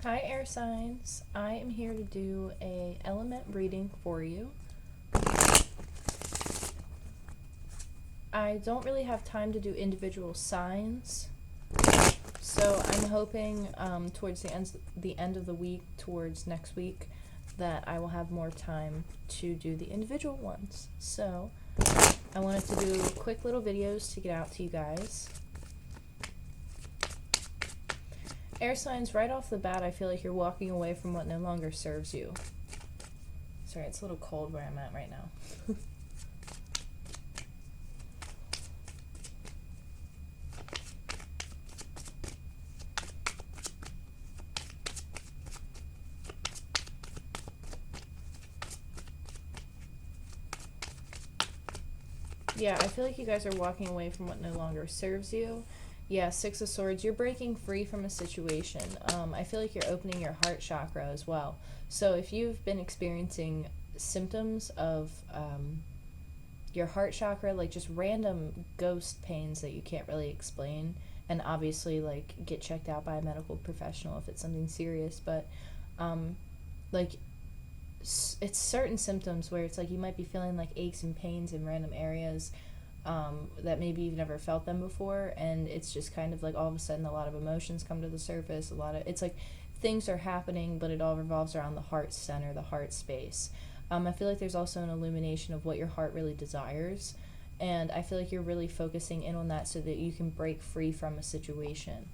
Hi air signs, I am here to do a element reading for you. I don't really have time to do individual signs, so I'm hoping towards the end of the week, towards next week, that I will have more time to do the individual ones. So I wanted to do quick little videos to get out to you guys. Air signs, right off the bat, I feel like you're walking away from what no longer serves you. Sorry, it's a little cold where I'm at right now. Yeah, I feel like you guys are walking away from what no longer serves you. Yeah, Six of Swords, you're breaking free from a situation. I feel like you're opening your heart chakra as well. So if you've been experiencing symptoms of your heart chakra, like just random ghost pains that you can't really explain, and obviously like get checked out by a medical professional if it's something serious, but like it's certain symptoms where it's like you might be feeling like aches and pains in random areas that maybe you've never felt them before, and it's just kind of like all of a sudden a lot of emotions come to the surface. It's like things are happening, but it all revolves around the heart center, the heart space. I feel like there's also an illumination of what your heart really desires, and I feel like you're really focusing in on that so that you can break free from a situation.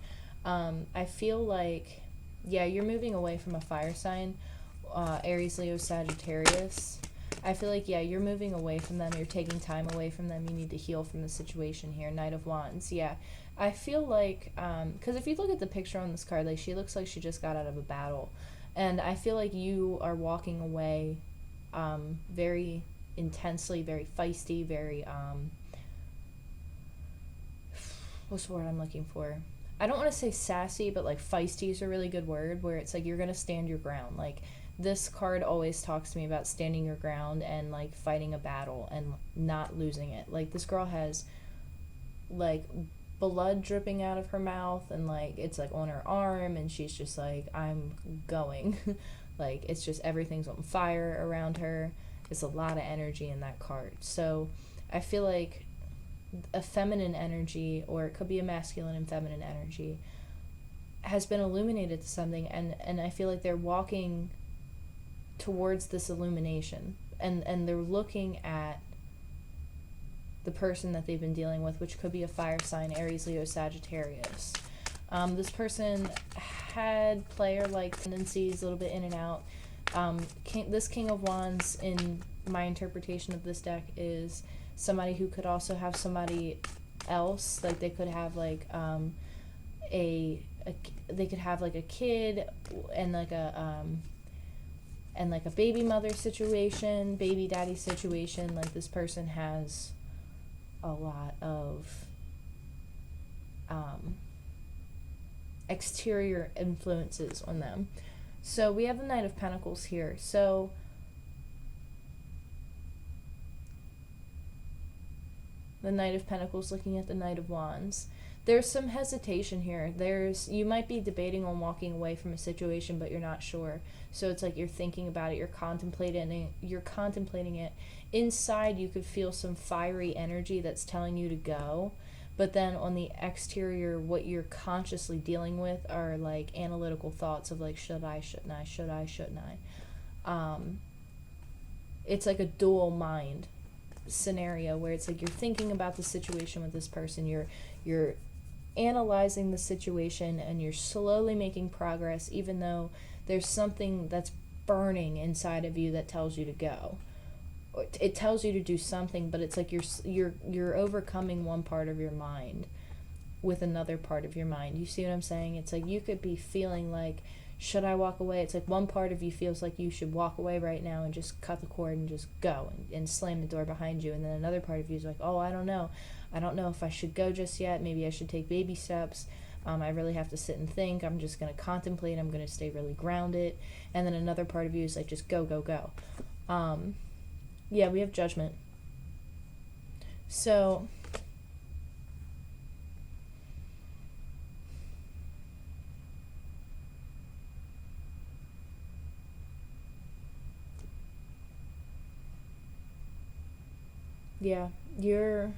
I feel like, yeah, you're moving away from a fire sign, Aries, Leo, Sagittarius. I feel like, yeah, you're moving away from them. You're taking time away from them. You need to heal from the situation here. Knight of Wands, yeah. I feel like, because if you look at the picture on this card, like she looks like she just got out of a battle. And I feel like you are walking away very intensely, very feisty, very, what's the word I'm looking for? I don't want to say sassy, but like feisty is a really good word, where it's like you're going to stand your ground. Like this card always talks to me about standing your ground and like fighting a battle and not losing it. Like this girl has like blood dripping out of her mouth, and like it's like on her arm, and she's just like, I'm going. Like it's just everything's on fire around her. It's a lot of energy in that card. So I feel like a feminine energy, or it could be a masculine and feminine energy, has been illuminated to something, and I feel like they're walking towards this illumination, and they're looking at the person that they've been dealing with, which could be a fire sign, Aries, Leo, Sagittarius. This person had player-like tendencies, a little bit in and out. This King of Wands, in my interpretation of this deck, is somebody who could also have somebody else. Like they could have like they could have like a kid and like a baby mother situation, baby daddy situation. Like this person has a lot of exterior influences on them. So we have the Knight of Pentacles here. So the Knight of Pentacles looking at the Knight of Wands. There's some hesitation here. You might be debating on walking away from a situation, but you're not sure. So it's like you're thinking about it, you're contemplating it. Inside you could feel some fiery energy that's telling you to go, but then on the exterior, what you're consciously dealing with are like analytical thoughts of like, should I, shouldn't I, should I, shouldn't I? It's like a dual mind scenario where it's like you're thinking about the situation with this person, you're analyzing the situation, and you're slowly making progress, even though there's something that's burning inside of you that tells you to go. It tells you to do something, but it's like you're overcoming one part of your mind with another part of your mind. You see what I'm saying? It's like you could be feeling like, should I walk away? It's like one part of you feels like you should walk away right now and just cut the cord and just go and slam the door behind you. And then another part of you is like, oh, I don't know. I don't know if I should go just yet. Maybe I should take baby steps. I really have to sit and think. I'm just going to contemplate. I'm going to stay really grounded. And then another part of you is like, just go, go, go. Yeah, we have Judgment. So Yeah, you're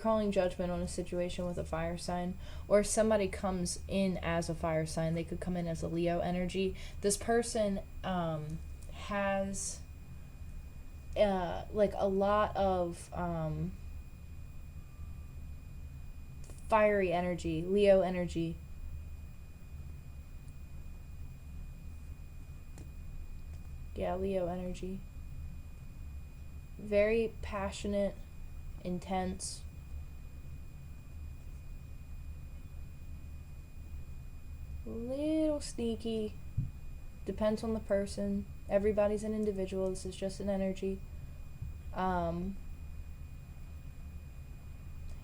calling judgment on a situation with a fire sign, or somebody comes in as a fire sign. They could come in as a Leo energy. This person has like a lot of fiery energy, Leo energy. Yeah, Leo energy. Very passionate, intense. Little sneaky. Depends on the person. Everybody's an individual. This is just an energy.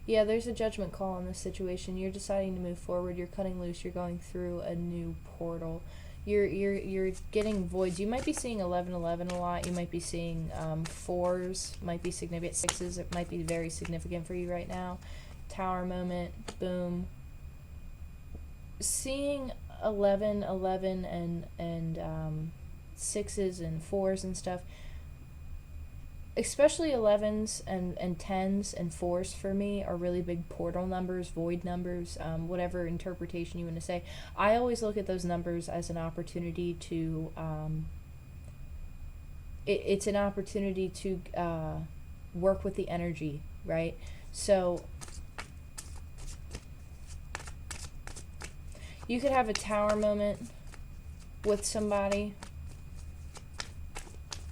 Yeah, there's a judgment call in this situation. You're deciding to move forward. You're cutting loose. You're going through a new portal. You're getting voids. You might be seeing 1111 a lot. You might be seeing 4s. Might be significant. 6s. It might be very significant for you right now. Tower moment. Boom. Seeing 1111 and 6s and 4s and stuff, especially 11s and 10s and 4s for me are really big portal numbers, void numbers, whatever interpretation you want to say. I always look at those numbers as an opportunity to it's an opportunity to work with the energy, right? So you could have a tower moment with somebody.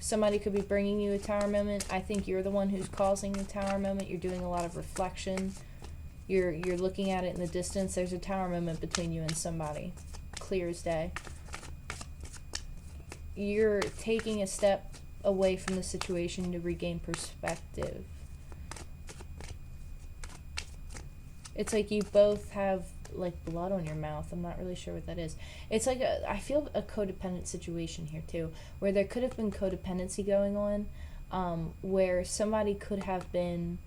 Somebody could be bringing you a tower moment. I think you're the one who's causing the tower moment. You're doing a lot of reflection. You're looking at it in the distance. There's a tower moment between you and somebody. Clear as day. You're taking a step away from the situation to regain perspective. It's like you both have like blood on your mouth. I'm not really sure what that is. It's like I feel a codependent situation here too, where there could have been codependency going on, where somebody could have been,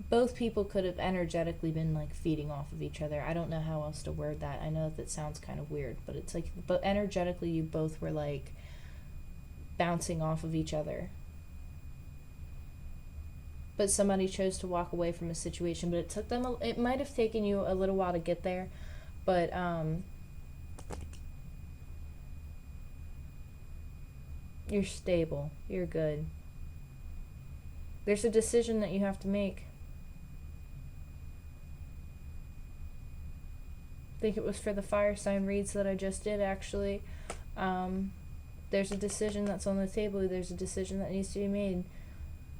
both people could have energetically been like feeding off of each other. I don't know how else to word that. I know that sounds kind of weird, but it's like, but energetically you both were like bouncing off of each other. But somebody chose to walk away from a situation, but it took them, it might have taken you a little while to get there, but you're stable, you're good. There's a decision that you have to make. I think it was for the fire sign reads that I just did, actually. There's a decision that's on the table. There's a decision that needs to be made.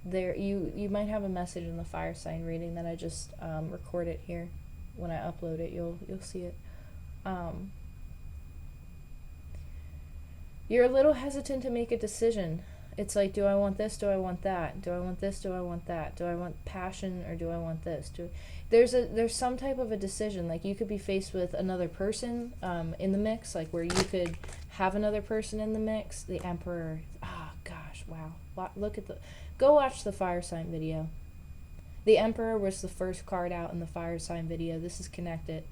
There, you might have a message in the fire sign reading that I just recorded here. When I upload it, you'll see it. You're a little hesitant to make a decision. It's like, do I want this? Do I want that? Do I want this? Do I want that? Do I want passion or do I want this? There's some type of a decision. Like you could be faced with another person in the mix, like where you could have another person in the mix. The Emperor. Oh gosh, wow. Look at go watch the fire sign video. The Emperor was the first card out in the fire sign video. This is connected.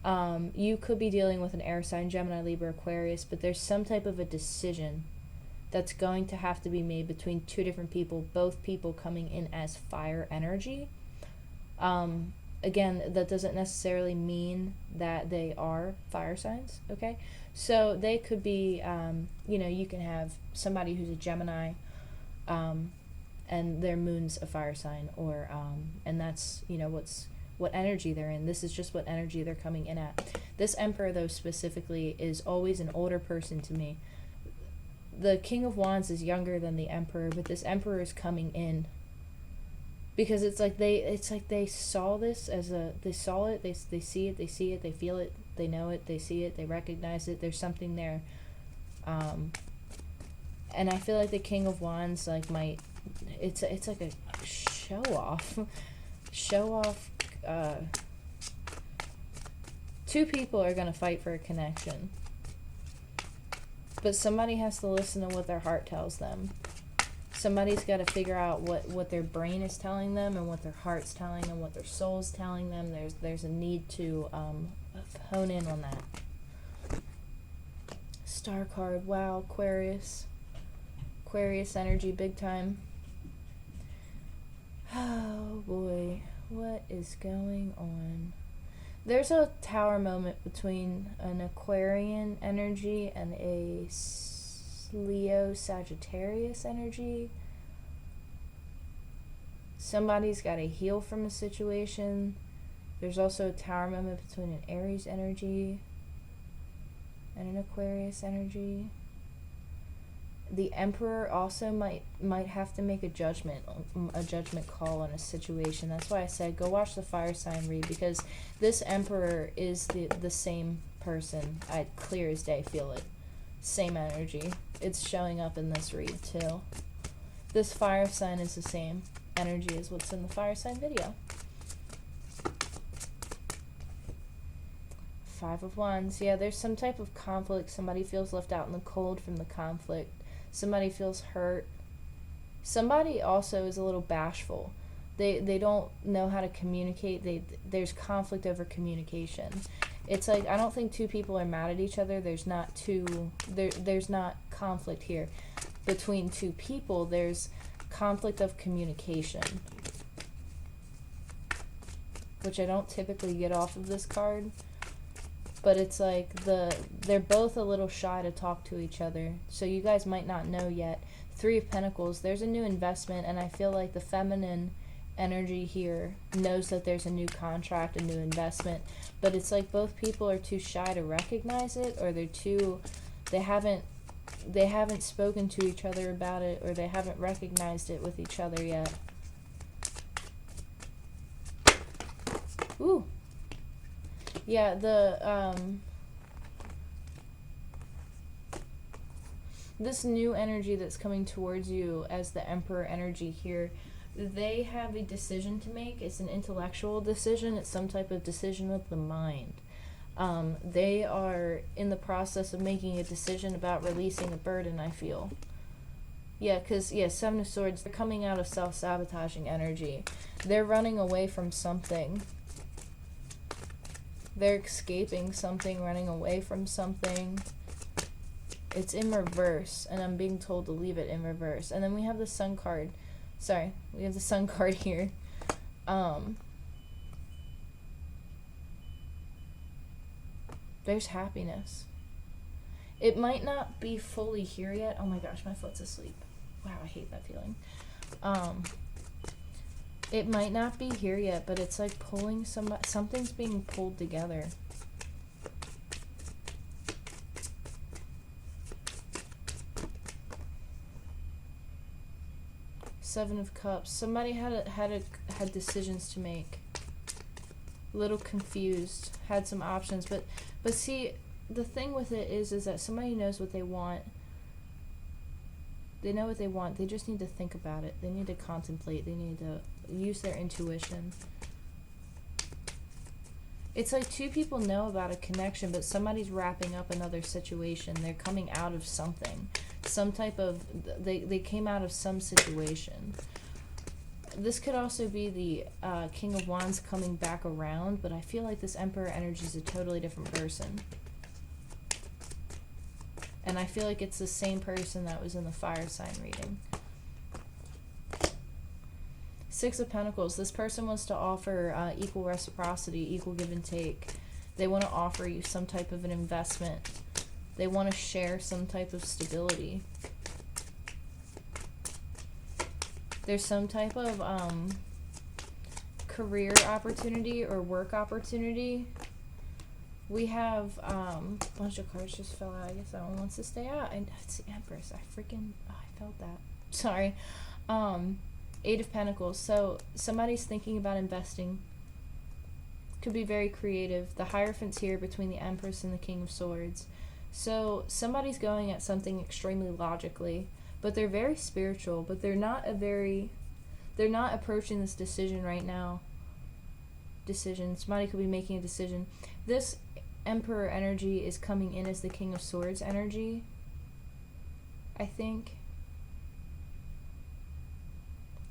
You could be dealing with an air sign, Gemini, Libra, Aquarius, but there's some type of a decision that's going to have to be made between two different people, both people coming in as fire energy. Again, that doesn't necessarily mean that they are fire signs, okay? So they could be, you can have somebody who's a Gemini, and their moon's a fire sign, or and that's what energy they're in. This is just what energy they're coming in at. This Emperor, though, specifically is always an older person to me. The King of Wands is younger than the Emperor, but this Emperor is coming in because it's like they saw this as they saw it, they see it, they feel it, they know it, they see it, they recognize it. There's something there, and I feel like the King of Wands it's like a show off. Two people are going to fight for a connection, but somebody has to listen to what their heart tells them. Somebody's got to figure out what their brain is telling them and what their heart's telling them, what their soul's telling them. There's a need to hone in on that. Star card, wow, Aquarius energy, big time. Oh boy, what is going on? There's a tower moment between an Aquarian energy and a Leo Sagittarius energy. Somebody's got to heal from a situation. There's also a tower moment between an Aries energy and an Aquarius energy. The Emperor also might have to make a judgment call on a situation. That's why I said go watch the fire sign read, because this Emperor is the same person. I clear as day feel it. Same energy. It's showing up in this read too. This fire sign is the same energy as what's in the fire sign video. 5 of Wands. Yeah, there's some type of conflict. Somebody feels left out in the cold from the conflict. Somebody feels hurt. Somebody also is a little bashful. They don't know how to communicate. There's conflict over communication. It's like, I don't think two people are mad at each other. There's not conflict here between two people. There's conflict of communication, which I don't typically get off of this card. But it's like they're both a little shy to talk to each other. So you guys might not know yet. 3 of Pentacles, there's a new investment, and I feel like the feminine energy here knows that there's a new contract, a new investment. But it's like both people are too shy to recognize it, or they haven't spoken to each other about it, or they haven't recognized it with each other yet. Ooh. Yeah, this new energy that's coming towards you as the Emperor energy here, they have a decision to make. It's an intellectual decision. It's some type of decision with the mind. They are in the process of making a decision about releasing a burden, I feel. Yeah, because, 7 of Swords, they're coming out of self-sabotaging energy. They're running away from something. They're escaping something, running away from something. It's in reverse, and I'm being told to leave it in reverse. And then we have the Sun card. Sorry, we have the Sun card here. There's happiness. It might not be fully here yet. Oh my gosh, my foot's asleep. Wow, I hate that feeling. It might not be here yet, but it's like pulling something's being pulled together. Seven of Cups. Somebody had decisions to make. Little confused. Had some options, but see, the thing with it is that somebody knows what they want. They know what they want. They just need to think about it. They need to contemplate. They need to use their intuition. It's like two people know about a connection, but somebody's wrapping up another situation. They're coming out of something. Some type of... They came out of some situation. This could also be the King of Wands coming back around, but I feel like this Emperor energy is a totally different person. And I feel like it's the same person that was in the fire sign reading. 6 of Pentacles. This person wants to offer equal reciprocity, equal give and take. They want to offer you some type of an investment. They want to share some type of stability. There's some type of career opportunity or work opportunity. We have a bunch of cards just fell out. I guess that one wants to stay out. And it's the Empress. I felt that. Sorry. 8 of Pentacles. So somebody's thinking about investing. Could be very creative. The Hierophant's here between the Empress and the King of Swords. So somebody's going at something extremely logically, but they're very spiritual, but they're not approaching this decision right now. Somebody could be making a decision. This Emperor energy is coming in as the King of Swords energy, I think.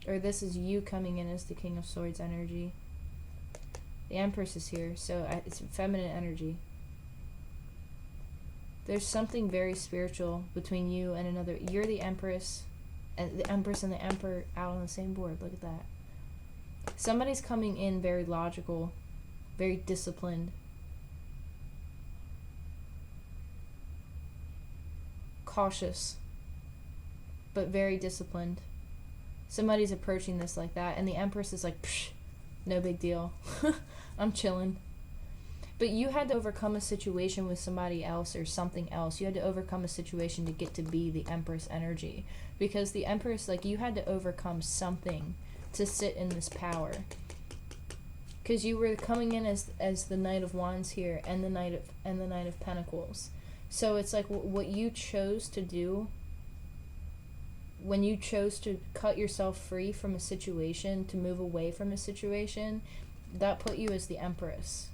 Or this is you coming in as the King of Swords energy. The Empress is here, so it's feminine energy. There's something very spiritual between you and another. You're the Empress, and the Empress and the Emperor out on the same board. Look at that. Somebody's coming in very logical, very disciplined, cautious, but very disciplined. Somebody's approaching this like that, and the Empress is like, psh, no big deal. I'm chilling. But you had to overcome a situation with somebody else or something else. You had to overcome a situation to get to be the Empress energy. Because the Empress, like, you had to overcome something to sit in this power. Because you were coming in as the Knight of Wands here and the Knight of Pentacles. So it's like what you chose to do when you chose to cut yourself free from a situation, to move away from a situation, that put you as the Empress.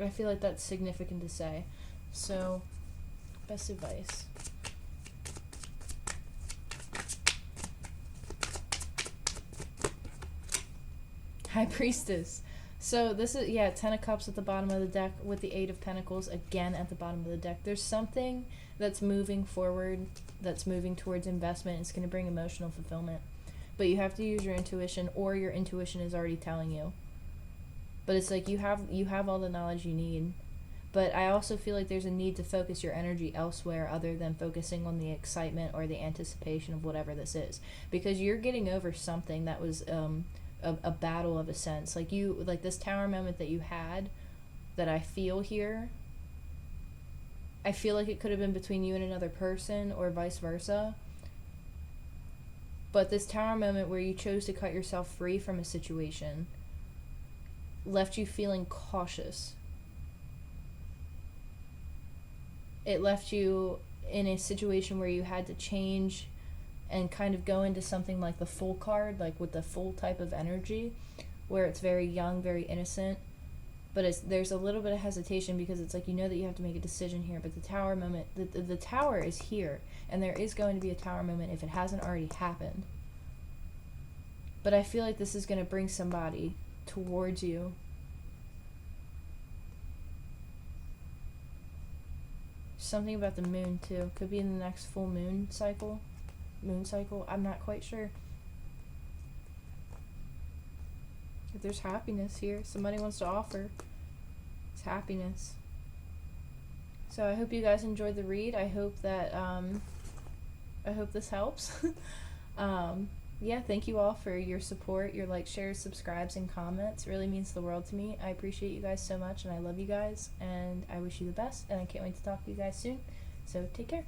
I feel like that's significant to say. So, best advice. High Priestess. So this is, yeah, 10 of Cups at the bottom of the deck with the 8 of Pentacles again at the bottom of the deck. There's something that's moving forward, that's moving towards investment. It's going to bring emotional fulfillment. But you have to use your intuition, or your intuition is already telling you. But it's like you have all the knowledge you need. But I also feel like there's a need to focus your energy elsewhere other than focusing on the excitement or the anticipation of whatever this is. Because you're getting over something that was a battle of a sense. Like this Tower moment that you had, that I feel here, I feel like it could have been between you and another person or vice versa. But this Tower moment where you chose to cut yourself free from a situation left you feeling cautious. It left you in a situation where you had to change and kind of go into something like the Fool card, like with the Fool type of energy, where it's very young, very innocent, but there's a little bit of hesitation because it's like you know that you have to make a decision here. But the Tower moment, the Tower is here, and there is going to be a Tower moment if it hasn't already happened. But I feel like this is going to bring somebody towards you. Something about the moon too. Could be in the next full moon cycle. I'm not quite sure. If there's happiness here, somebody wants to offer. It's happiness. So I hope you guys enjoyed the read. I hope that I hope this helps. Yeah, thank you all for your support, your likes, shares, subscribes, and comments. It really means the world to me. I appreciate you guys so much, and I love you guys, and I wish you the best, and I can't wait to talk to you guys soon. So take care.